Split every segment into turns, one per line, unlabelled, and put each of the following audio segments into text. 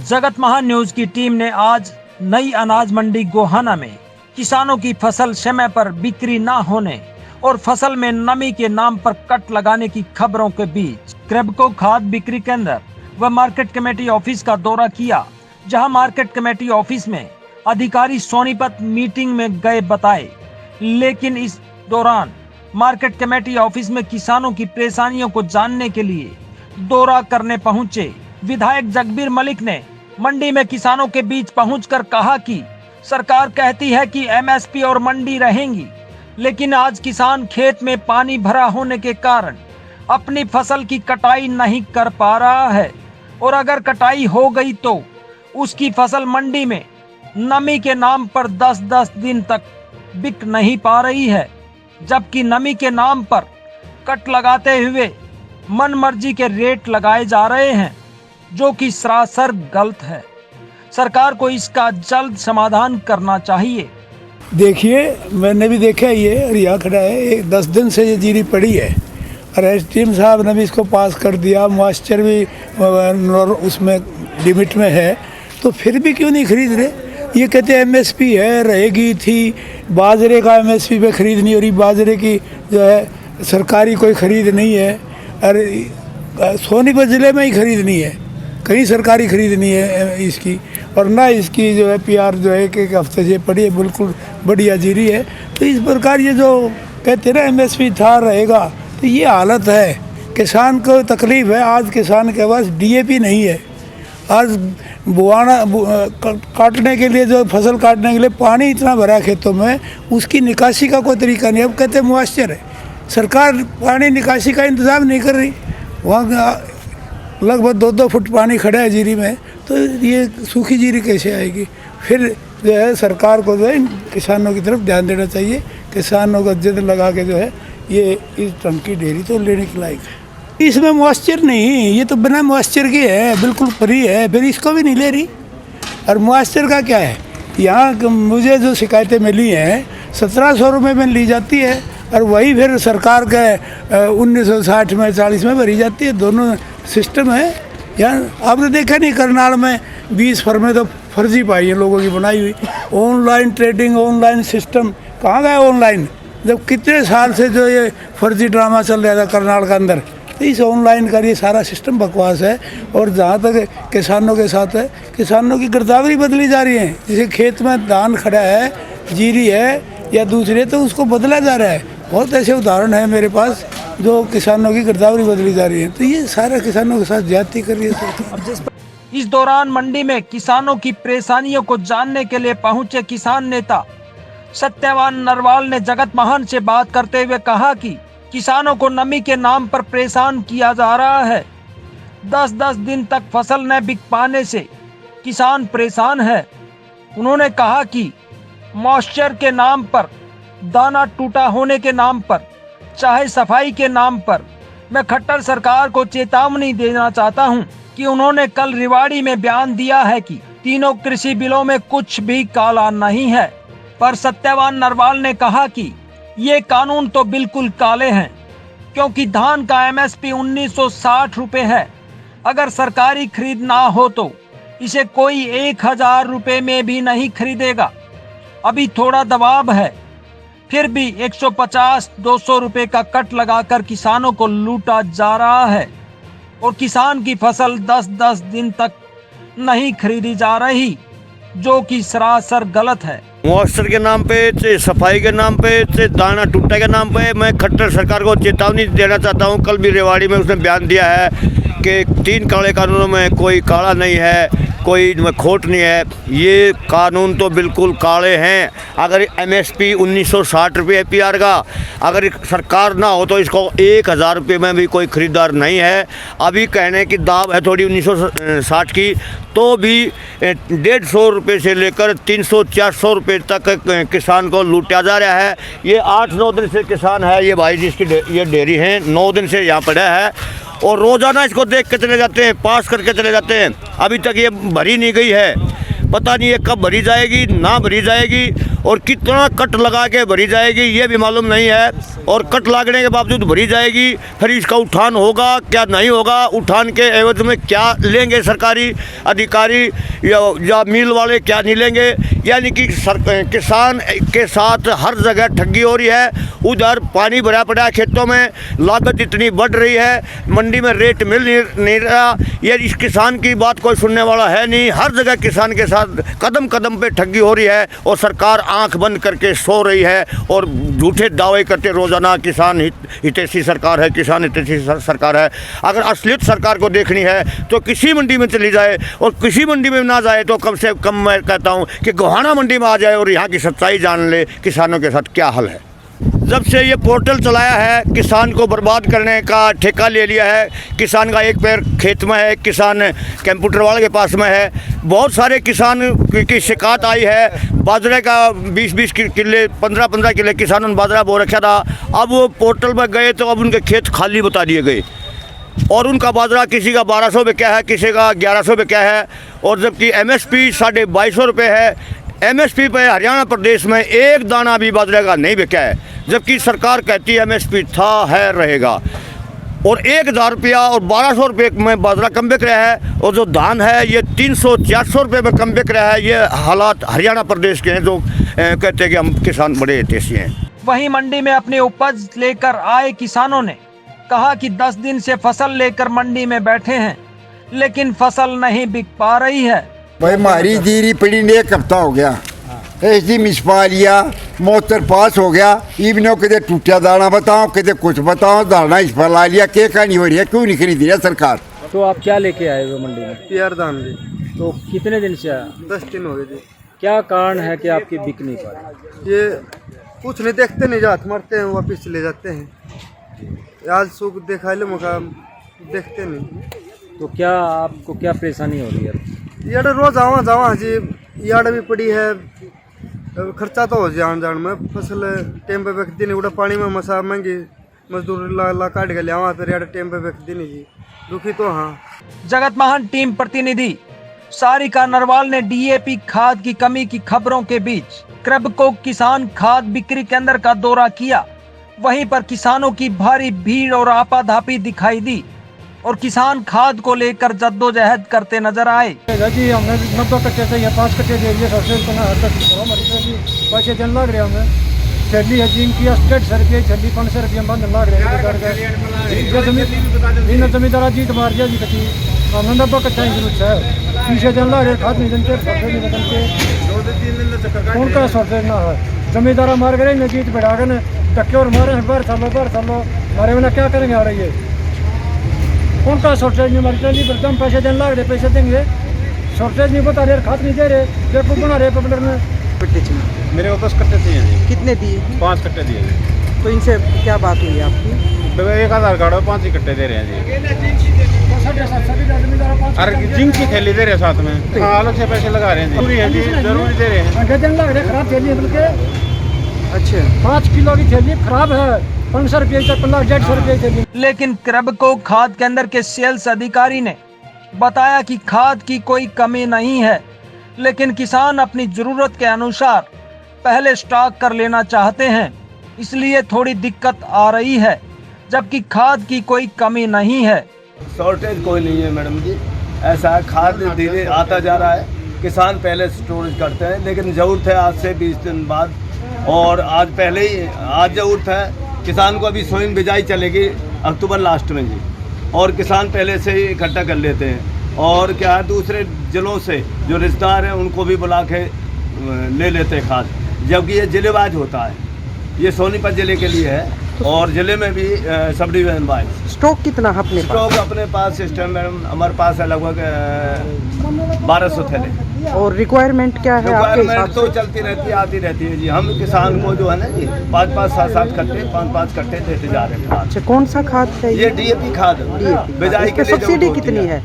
जगत महान न्यूज की टीम ने आज नई अनाज मंडी गोहाना में किसानों की फसल समय पर बिक्री न होने और फसल में नमी के नाम पर कट लगाने की खबरों के बीच क्रेबको खाद बिक्री केंद्र व मार्केट कमेटी ऑफिस का दौरा किया, जहां मार्केट कमेटी ऑफिस में अधिकारी सोनीपत मीटिंग में गए बताए, लेकिन इस दौरान मार्केट कमेटी ऑफिस में किसानों की परेशानियों को जानने के लिए दौरा करने पहुंचे विधायक जगबीर मलिक ने मंडी में किसानों के बीच पहुंचकर कहा कि सरकार कहती है कि एमएसपी और मंडी रहेंगी, लेकिन आज किसान खेत में पानी भरा होने के कारण अपनी फसल की कटाई नहीं कर पा रहा है और अगर कटाई हो गई तो उसकी फसल मंडी में नमी के नाम पर 10-10 दिन तक बिक नहीं पा रही है, जबकि नमी के नाम पर कट लगाते हुए मनमर्जी के रेट लगाए जा रहे हैं, जो कि सरासर गलत है। सरकार को इसका जल्द समाधान करना चाहिए।
देखिए, मैंने भी देखा ये और यहाँ खड़ा है, 10 दिन से ये जीरी पड़ी है और एसडीएम साहब ने भी इसको पास कर दिया, मॉइस्चर भी उसमें लिमिट में है, तो फिर भी क्यों नहीं खरीद रहे? ये कहते हैं एमएसपी है, रहेगी थी, बाजरे का एमएसपी पे खरीद नहीं हो रही, बाजरे की जो है सरकारी कोई खरीद नहीं है, और सोनीपत ज़िले में ही खरीदनी है, कहीं सरकारी खरीद नहीं है इसकी, और ना इसकी जो है पीआर जो है एक हफ्ते से पड़ी है, बिल्कुल बढ़िया जीरी है। तो इस प्रकार ये जो कहते हैं ना एमएसपी था रहेगा, तो ये हालत है, किसान को तकलीफ़ है। आज किसान के पास डीएपी नहीं है, आज काटने के लिए जो फसल काटने के लिए पानी इतना भरा खेतों में, उसकी निकासी का कोई तरीका नहीं। अब कहते हैं मॉइस्चर है, सरकार पानी निकासी का इंतज़ाम नहीं कर रही, वहाँ लगभग 2-2 फुट पानी खड़ा है जीरी में, तो ये सूखी जीरी कैसे आएगी? फिर जो है सरकार को जो है किसानों की तरफ ध्यान देना चाहिए, किसानों को जिद लगा के जो है ये इस टन की डेयरी तो लेने के लायक है। इसमें मॉइस्चर नहीं, ये तो बिना मॉइस्चर की है, बिल्कुल फ्री है, फिर इसको भी नहीं ले रही। और मॉइस्चर का क्या है, यहाँ मुझे जो शिकायतें मिली हैं 1700 रुपये में ली जाती है और वही फिर सरकार के 1960 में 40 में भरी जाती है, दोनों सिस्टम है। यहाँ आपने देखा नहीं, करनाल में 20 फर्में तो फर्जी पाई है लोगों की बनाई हुई। ऑनलाइन ट्रेडिंग, ऑनलाइन सिस्टम कहाँ गया ऑनलाइन? जब कितने साल से जो ये फर्जी ड्रामा चल रहा था करनाल के अंदर, तो इस ऑनलाइन का ये सारा सिस्टम बकवास है। और जहाँ तक किसानों के साथ है, किसानों की गिरदावरी बदली जा रही है। जैसे खेत में धान खड़ा है, जीरी है या दूसरे, तो उसको बदला जा रहा है। बहुत ऐसे उदाहरण है मेरे पास जो किसानों की गिरदावरी बदली जा रही है, तो ये सारा किसानों के साथ ज्यादती कर रही है।
इस दौरान मंडी में किसानों की परेशानियों को जानने के लिए पहुंचे किसान नेता सत्यवान नरवाल ने जगत महान से बात करते हुए कहा कि किसानों को नमी के नाम पर परेशान किया जा रहा है। 10-10 दिन तक फसल न बिक पाने से किसान परेशान है। उन्होंने कहा कि मॉइस्चर के नाम पर, दाना टूटा होने के नाम पर, चाहे सफाई के नाम पर, मैं खट्टर सरकार को चेतावनी देना चाहता हूं कि उन्होंने कल रिवाड़ी में बयान दिया है कि तीनों कृषि बिलों में कुछ भी काला नहीं है, पर सत्यवान नरवाल ने कहा कि ये कानून तो बिल्कुल काले हैं, क्योंकि धान का एमएसपी 1960 रुपए है। अगर सरकारी खरीद ना हो तो इसे कोई 1000 रुपए में भी नहीं खरीदेगा। अभी थोड़ा दबाव है, फिर भी 150-200 रुपए का कट लगाकर किसानों को लूटा जा रहा है और किसान की फसल 10-10 दिन तक नहीं खरीदी जा रही, जो कि सरासर गलत है।
मॉइस्चर के नाम पे, सफाई के नाम पे, दाना टूटा के नाम पे मैं खट्टर सरकार को चेतावनी देना चाहता हूँ। कल भी रेवाड़ी में उसने बयान दिया है कि 3 काले कानूनों में कोई काला नहीं है, कोई खोट नहीं है। ये कानून तो बिल्कुल काले हैं। अगर एमएसपी 1960 रुपये पीआर का, अगर सरकार ना हो तो इसको 1000 रुपये में भी कोई ख़रीदार नहीं है। अभी कहने की दाव है थोड़ी 1960 की, तो भी 150 रुपये से लेकर 300-400 रुपये तक किसान को लूटा जा रहा है। ये 8-9 दिन से किसान है, ये भाई जिसकी ये डेयरी है 9 दिन से यहाँ पड़ा है और रोज़ाना इसको देख के चले जाते हैं, पास करके चले जाते हैं। अभी तक ये भरी नहीं गई है, पता नहीं ये कब भरी जाएगी, ना भरी जाएगी। और कितना कट लगा के भरी जाएगी ये भी मालूम नहीं है, और कट लगने के बावजूद भरी जाएगी। फिर इसका उठान होगा क्या नहीं होगा, उठान के एवज में क्या लेंगे सरकारी अधिकारी या मिल वाले क्या नहीं लेंगे। यानी कि किसान के साथ हर जगह ठगी हो रही है। उधर पानी भरा पड़ा है खेतों में, लागत इतनी बढ़ रही है, मंडी में रेट मिल नहीं रहा। ये इस किसान की बात कोई सुनने वाला है नहीं। हर जगह किसान के साथ कदम कदम पे ठगी हो रही है और सरकार आंख बंद करके सो रही है और झूठे दावे करते रोजाना किसान हितैषी सरकार है, किसान हितैषी सरकार है। अगर असलियत सरकार को देखनी है तो किसी मंडी में चली जाए, और किसी मंडी में ना जाए तो कम से कम मैं कहता हूँ कि गोहाना मंडी में आ जाए और यहाँ की सच्चाई जान ले किसानों के साथ क्या हाल है। जब से ये पोर्टल चलाया है किसान को बर्बाद करने का ठेका ले लिया है। किसान का एक पैर खेत में है, किसान कंप्यूटर वाले के पास में है। बहुत सारे किसान की शिकायत आई है। बाजरे का 20-20 किले 15-15 किले किसानों ने बाजरा बो रखा था। अब वो पोर्टल में गए तो अब उनके खेत खाली बता दिए गए और उनका बाजरा किसी का 1200 बिका है, किसी का 1100 बिका है, और जबकि MSP 2250 रुपये है। MSP पे हरियाणा प्रदेश में एक दाना भी बाजरे का नहीं बिका है, जबकि सरकार कहती है MSP था है रहेगा। और 1000 रुपया और 1200 रुपये में बाजरा कम बिक रहा है, और जो धान है ये 300-400 रुपये में कम बिक रहा है। ये हालात हरियाणा प्रदेश के हैं जो कहते हैं कि हम किसान बड़े हितैषी हैं।
वहीं मंडी में अपनी उपज लेकर आए किसानों ने कहा कि 10 दिन से फसल लेकर मंडी में बैठे हैं, लेकिन फसल नहीं बिक पा रही है।
भाई हमारी जीरी पड़ी ने एक हफ्ता हो गया, ऐसी मिसपा लिया, मोटर पास हो गया, इवनो कदे टूटा दाना बताओ, कदे कुछ बताओ, दाना इस पर ला लिया, क्या कहानी हो रही है, क्यों नहीं खरीद रही सरकार।
तो आप क्या लेके आए हो मंडी में?
प्यार दान जी।
तो कितने दिन से आया?
10 दिन हो गए जी।
क्या कारण है कि आपकी बिक नहीं पा रही?
ये कुछ नहीं देखते, नहीं जात मारते हैं, वापस चले जाते हैं। आज सुख दिखा लो मका देखते नहीं।
तो क्या आपको क्या परेशानी हो रही है?
यार रोज आवा जावा जी, यार भी पड़ी है, खर्चा तो हो जाए जान में। फसल टाइम पे बेचती नहीं, उड़ा पानी में मसा महंगी मजदूर ला काट के लिया, फिर यार टाइम पे बेचती नहीं जी, दुखी तो हाँ।
जगत महान टीम प्रतिनिधि सारिका नरवाल ने DAP खाद की कमी की खबरों के बीच क्रबको किसान खाद बिक्री केंद्र का दौरा किया। वहीं पर किसानों की भारी भीड़ और आपाधापी दिखाई दी और किसान खाद को लेकर जद्दोजहद करते नजर आए।
जी हमने 90 कट्टे से या 5 कट्टे दे दिए, सबसे पैसे जन लग रहे हमें। छली है जिंक की 150 रुपये, छली 500 रुपये बंद लग रहे हैं। जमींदारा जीत मार दिया जी कटी, हमें 90 कट्टा की जरूरत है। पीछे जन लग रहे, खाद नहीं जनते, कौन का शॉर्टेज ना है। जमींदारा मार गए जीत बढ़ा कर टक्के और मारे बार सालो मारे बिना क्या करेंगे। आ रही है कौन का शॉर्टेज नहीं, मरते नहीं बर्तन पैसे देने लग रहे, पैसे देंगे। शॉर्टेज नहीं बता रहे, खाद नहीं दे रहे, बेवकूफ़ बना रहे पब्लिक में।
कट्टे चाहिए
मेरे को 10 कट्टे चाहिए जी।
कितने दिए?
5 कट्टे दिए जी।
तो इनसे क्या बात हुई आपकी?
तो एक आधार कार्ड और 5 ही कट्टे दे रहे हैं जी। और जिंक की थैली दे रहे हैं साथ में। हाँ, अलग से पैसे लगा रहे हैं जी। जरूरी है जी, जरूरी दे रहे हैं।
खराब थैली बल्कि
अच्छा
5 किलो की थैली खराब है, 500 रुपये तक 150 रुपये थैली।
लेकिन क्रबको खाद केंद्र के सेल्स अधिकारी ने बताया कि खाद की कोई कमी नहीं है, लेकिन किसान अपनी जरूरत के अनुसार पहले स्टॉक कर लेना चाहते हैं, इसलिए थोड़ी दिक्कत आ रही है, जबकि खाद की कोई कमी नहीं है।
शॉर्टेज कोई नहीं है मैडम जी, ऐसा है खाद धीरे आता जा रहा है। किसान पहले स्टोरेज करते हैं, लेकिन ज़रूरत है आज से 20 दिन बाद, और आज पहले ही आज ज़रूरत है। किसान को अभी सोयाबीन बिजाई चलेगी अक्टूबर लास्ट में जी, और किसान पहले से ही इकट्ठा कर लेते हैं। और क्या है, दूसरे ज़िलों से जो रिश्तेदार हैं उनको भी बुला के ले लेते हैं खाद, जबकि ये ज़िले वाइज होता है। ये सोनीपत ज़िले के लिए है और ज़िले में भी सब डिवीजन वाइज।
स्टॉक कितना है अपने पास?
स्टॉक अपने पास सिस्टम मैडम हमारे पास है लगभग 1200 थैले।
और रिक्वायरमेंट क्या है आपके हिसाब
रिक्वायरमेंट तो चलती रहती है, आती रहती है जी। हम किसान को जो है ना जी 5-5, 7-7 कट्टे 5-5 कट्टे देते जा रहे हैं खाद।
अच्छा, कौन सा खाद है
ये DAP खाद बिजाई के लिए
सब्सिडी कितनी है?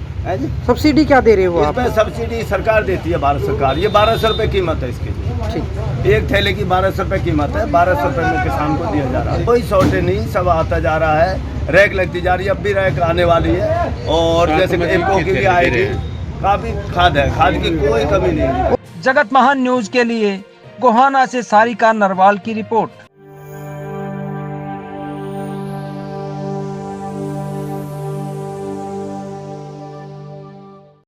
सब्सिडी क्या दे रहे हो आप?
सब्सिडी सरकार देती है, भारत सरकार। ये 1200 रुपये कीमत है इसकी।
ठीक,
एक थैले की 1200 रुपये कीमत है, 1200 रुपये में किसान को दिया जा रहा है। कोई शॉर्टेज नहीं, सब आता जा रहा है, रैक लगती जा रही है, अब भी रैक आने वाली है, और जैसे इनको की भी आएगी। काफी खाद है, खाद की कोई कमी नहीं है।
जगत महान न्यूज के लिए गोहाना से सारिका नरवाल की रिपोर्ट।